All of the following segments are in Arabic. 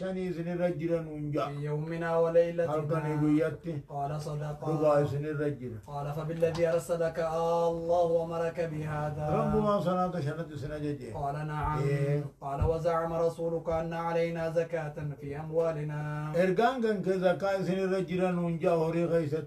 شاني سن الرجل نونجا في يومنا وليلتنا هلكني قيتي قال صدق ربع سن الرجل قال فبالذي أرسلك الله وأمرك بهذا رب ما صلاة شنت سنة جدي قال نعم إيه. قال وزعم رسولك أن علينا زكاة في أموالنا إرجان كان كذا كاي سن الرجل نونجا هوري غيست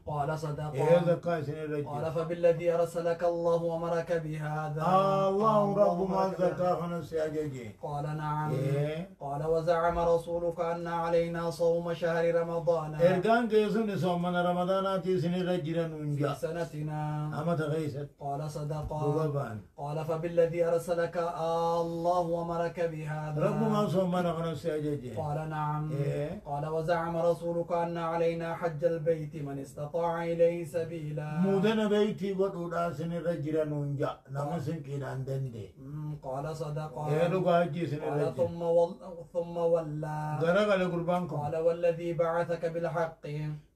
قال صدق إيه زكاة سن قال الرجل فبالذي أرسلك الله وأمرك بهذا الله رب ما وأمرك بهذا. زكاة خنس يا جدي قال نعم إيه. قال وزعم رسولك أن علينا صوم شهر رمضان إرجان كيسون سومنا رمضان آتي سن الرجل في نونجا سنتنا أما تغيست قال صدق دوغبان قال فبالذي أرسلك الله وأمرك بهذا رب ما سومنا خنس يا جدي قال نعم إيه. قال وزعم رسولك أن علينا حج البيت من استطاع إليه سبيلا مودن بيتي ودودا سن الرجل نونجا نمسن كيد عندندي قال صدق إيه لقاجي سن قال الرجل ثم ولى غرغل قربانكم قال والذي بعثك بالحق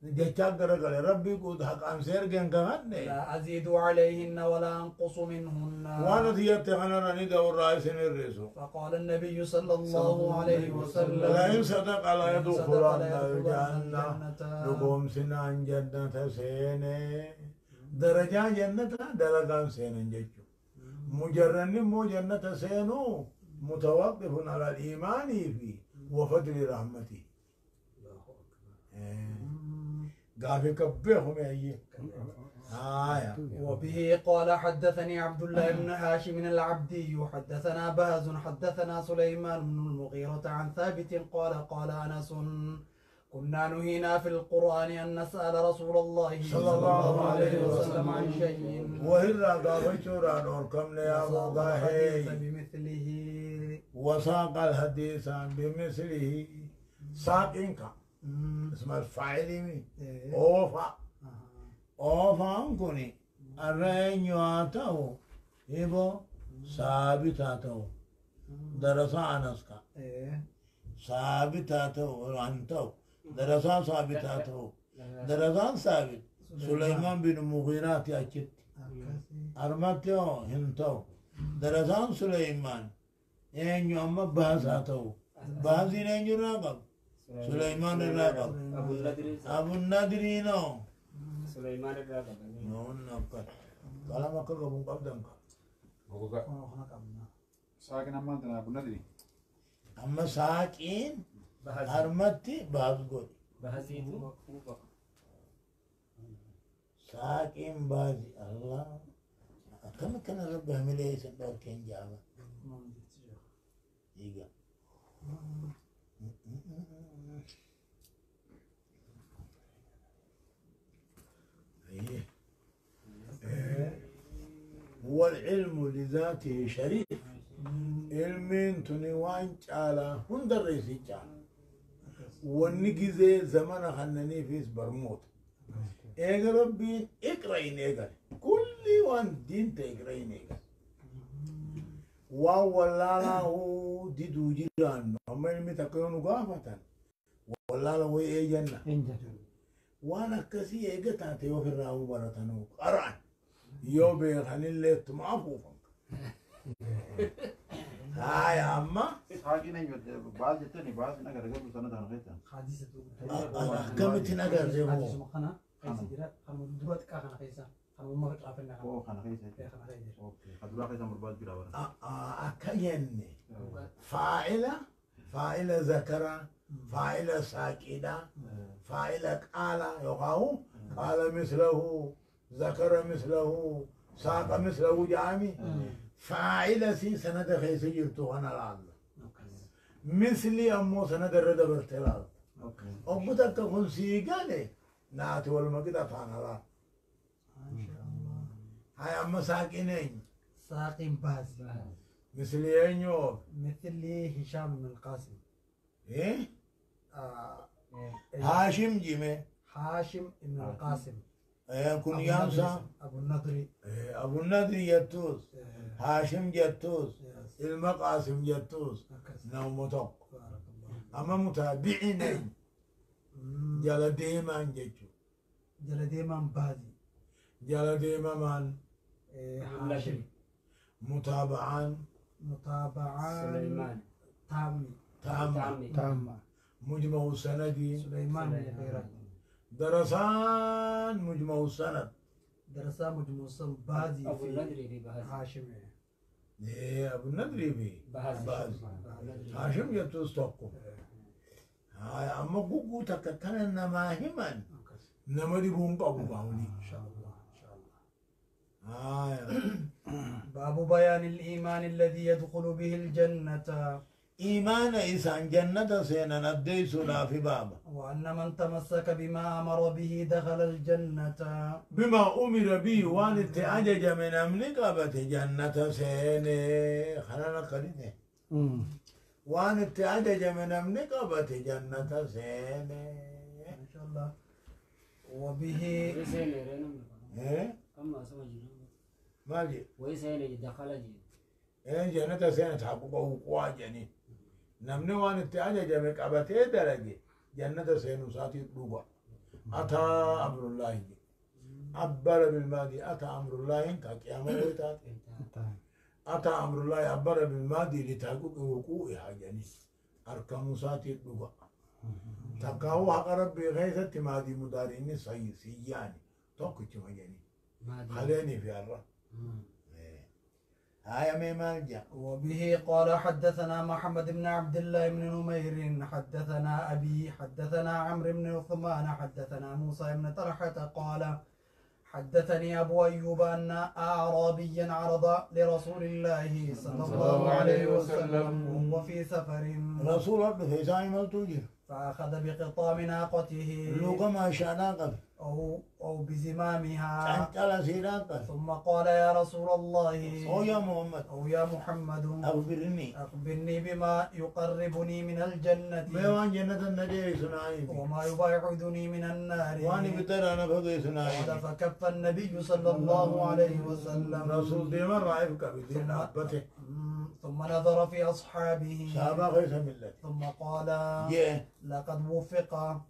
جاك غرغل ربي قد حق ام سيرجن كهن لا أزيد عليهن ولا أنقص منهن وانا ديت انا راني دور راي سن الرسو فقال النبي صلى الله عليه وسلم لا إن صدق على إن يدخل صدق لا الجنة الجنة لقوم سنان جنة سينة درجة جنة درجة سينة جيجو مجرد مو جنة سينو متوقف على الإيمان في وفضل رحمته قافي كبيهم يا وبه قال حدثني عبد الله بن هاشم العبدي حدثنا بهز حدثنا سليمان بن المغيرة عن ثابت قال قال أنس كنا نهينا في القرآن أن نسأل رسول الله صلى الله عليه وسلم عن شيء وهلا قافي شورا نوركم يا وساق مغاهي الحديث بمثله وساق الحديث بمثله ساق إنكا اسم الفاعل مي إيه. أوفا أوفا أنكوني الرين يواتاو إبو ثابتاتو درسا أنسكا إيه. ثابتاتو أنتو درسا ثابتاتو درسا ثابت سليمان بن مغيرات أكيد أرمتيو هنتو درسا سليمان إن يوم بازاتو بازين إن يراقب سليمان الراقب أبو النادرينو سليمان الراقب نون نقل كلام أكل أبو قبضنك ساكن أمان تنا أبو ندري أما ساكين أرمتي بازغوري بهزيتو ساكين بازي الله كم كان رب هملي سندور كين جابا إيجا هو العلم لذاته شريف علمين تنوان على هندر ريسي جالا ونجزي زمن خنني فيس برموت ايغا ربين اقرأين ايغا كل وان دين تقرأين ايغا والله هو ديدو جيران هم علمي تكونوا قافة والله هو اي جنة وانا كسي ايغا تاتي وفي الراو برتنو قرأن يو بيخن اللي تمعفوفا هاي أما ساكن أيوة بعض جتني بعض نقدر قبل سنة أنا غيرت كم تنقر زيمو أوه خنا خيسة أوكي خدوا خيسة مرباط جرا أكيني فاعلة ذكرى فاعلة ساكنة فاعلة قال يقاو قال مثله ذكر مثله ساق مثله جامي فاعلة سي سند خيسة جرتو أنا العالم مثلي أمو سند الرد برتلال أبوتك كن سيقالي ناتي والمقدة فانا لا هاي أما ساكنين ساقين باز مثلي أنيو مثل هشام بن القاسم إيه إيه. هاشم جيمي هاشم بن القاسم كن يانسا أبو النضري أبو النضر يتوس إيه. هاشم يتوس يس. المقاسم يتوس هكذا. نومتوك بارك الله. أما متابعين جل ديما جيجو جل ديما بازي جل ديما من إيه، هاشم متابعان متابعان سليمان تامي تام تام مجمع السند سليمان بن المغيرة درسان مجمع السند درسا مجموع السن بازي أبو في الندري في بهز هاشم إيه أبو الندري في بهز باز هاشم يتوستوكو هاي أما قوقو تكتنا نماهما نمدي بونق أبو باولي إن شاء الله إن شاء الله هاي باب بيان الإيمان الذي يدخل به الجنة إيمان إنسان جنة سينا نديسنا في بابا وأن من تمسك بما أمر به دخل الجنة بما أمر به وان تأجج من أملك جنة سيني خلنا قرينه وان تأجج من أملك جنة سيني إن شاء الله وبه ويسأل رينم إيه كم أسمع جنون ما جي ويسأل دخل جي إيه جنة سينة تحققه قواجني نمني وان تأجج من درجة جنة سينو ساتي دوبا أتى أمر الله عبر بالماضي أتى أمر الله كقيامة ويتات أتى أمر الله عبر بالماضي لتحقق وقوعها جني أركان ساتي دوبا تقاو حق ربي غيثة ماضي مداريني سياني توقف جني خليني في الرب هاي ميمان جا وبه قال حدثنا محمد بن عبد الله بن نمير حدثنا أبي حدثنا عمرو بن عثمان حدثنا موسى بن طلحة قال حدثني أبو أيوب أن أعرابيا عرض لرسول الله صلى الله عليه وسلم وهو في سفر رسول الله في زايم التوجير فأخذ بقطام ناقته لوكا ما شانا قبل أو بزمامها أنت سيران قبل ثم قال يا رسول الله أو يا محمد أو يا محمد أخبرني أخبرني بما يقربني من الجنة بيوان جنة النبي سنائي وما يباعدني من النار واني بتر أنا فقي سنائي قال فكف النبي صلى الله عليه وسلم رسول ديما رائف كبدين أبته ثم نظر في أصحابه سابا خيس ملت ثم قال يه لقد وفق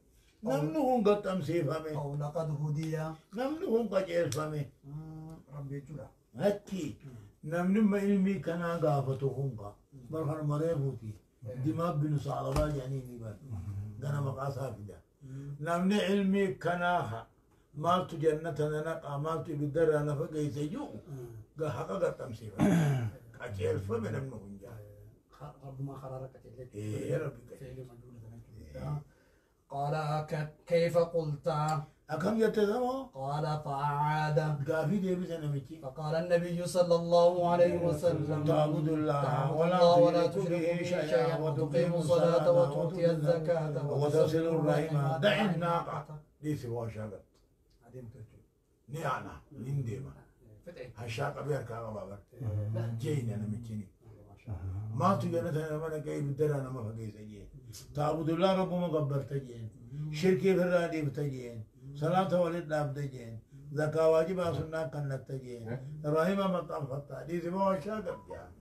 نمنهم قد أمسي فمي أو لقد هدي نمنهم قد إير فمي ربي جل هكي نمن ما علمي كنا قافتهم قا برخان مريبوتي دماغ بن صعبا يعني نبال قنا مقاسا فدا نمن علمي كناها مالت جنة نقع مالت بدر أنا فقي سيجو قا حقا قد أمسي فمي أجير فمي نمنهم جا رب ما خرارك إيه يا ربي قال كيف قلت أكم يتزمو قال فأعاد قافي دي بسنمكي فقال النبي صلى الله عليه وسلم تعبد الله تعبد ولا الله ولا تشرك تشرك به به شيئا شيئا وتقيم الصلاة وتؤتي الزكاة وتصل الرحم دع الناقة دي سوا شاقت نيانا لنديما هشاقة بيركا غبابر جينا نمكيني ما تجينا أنا كي بدر أنا ما فقيس أجين تعبد الله ربما قبر تجين شركي في الرادي بتجين صلاة ولد لاب تجين زكاة واجب سنة كنت تجين رحمة مطعم فتا دي سوا شاقت جان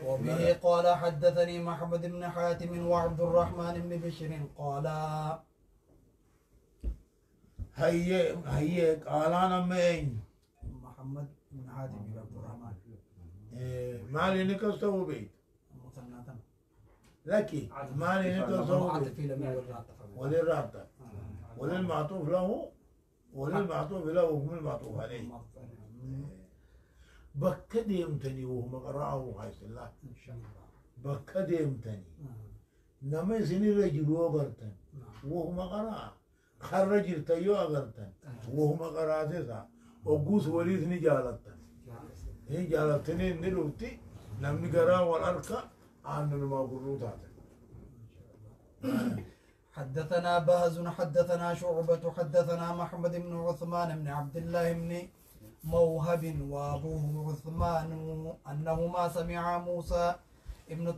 وبه قال حدثني محمد بن حاتم وعبد الرحمن بن بشر قال هي قالانا مين محمد بن حاتم بن عبد الرحمن مالي نكستو بيت مثنى لكن مالي نكستو عاطف بيت في لم وللرابطة وللمعطوف له وللمعطوف له وهم المعطوف عليه بكديمتني وهم قرأه حيث الله إن شاء الله بكديمتني نما سني رجل وغرتن وهم قرأ خرج تيو أغرتن وهم قرأ ذا وقوس وليد نجالتن هي جالتني نلوتي نمني قرأ والأركة عن المقرود هذا حدثنا بهز حدثنا شعبة حدثنا محمد بن عثمان بن عبد الله بن موهب وأبوه عثمان أنهما سمعا موسى ابن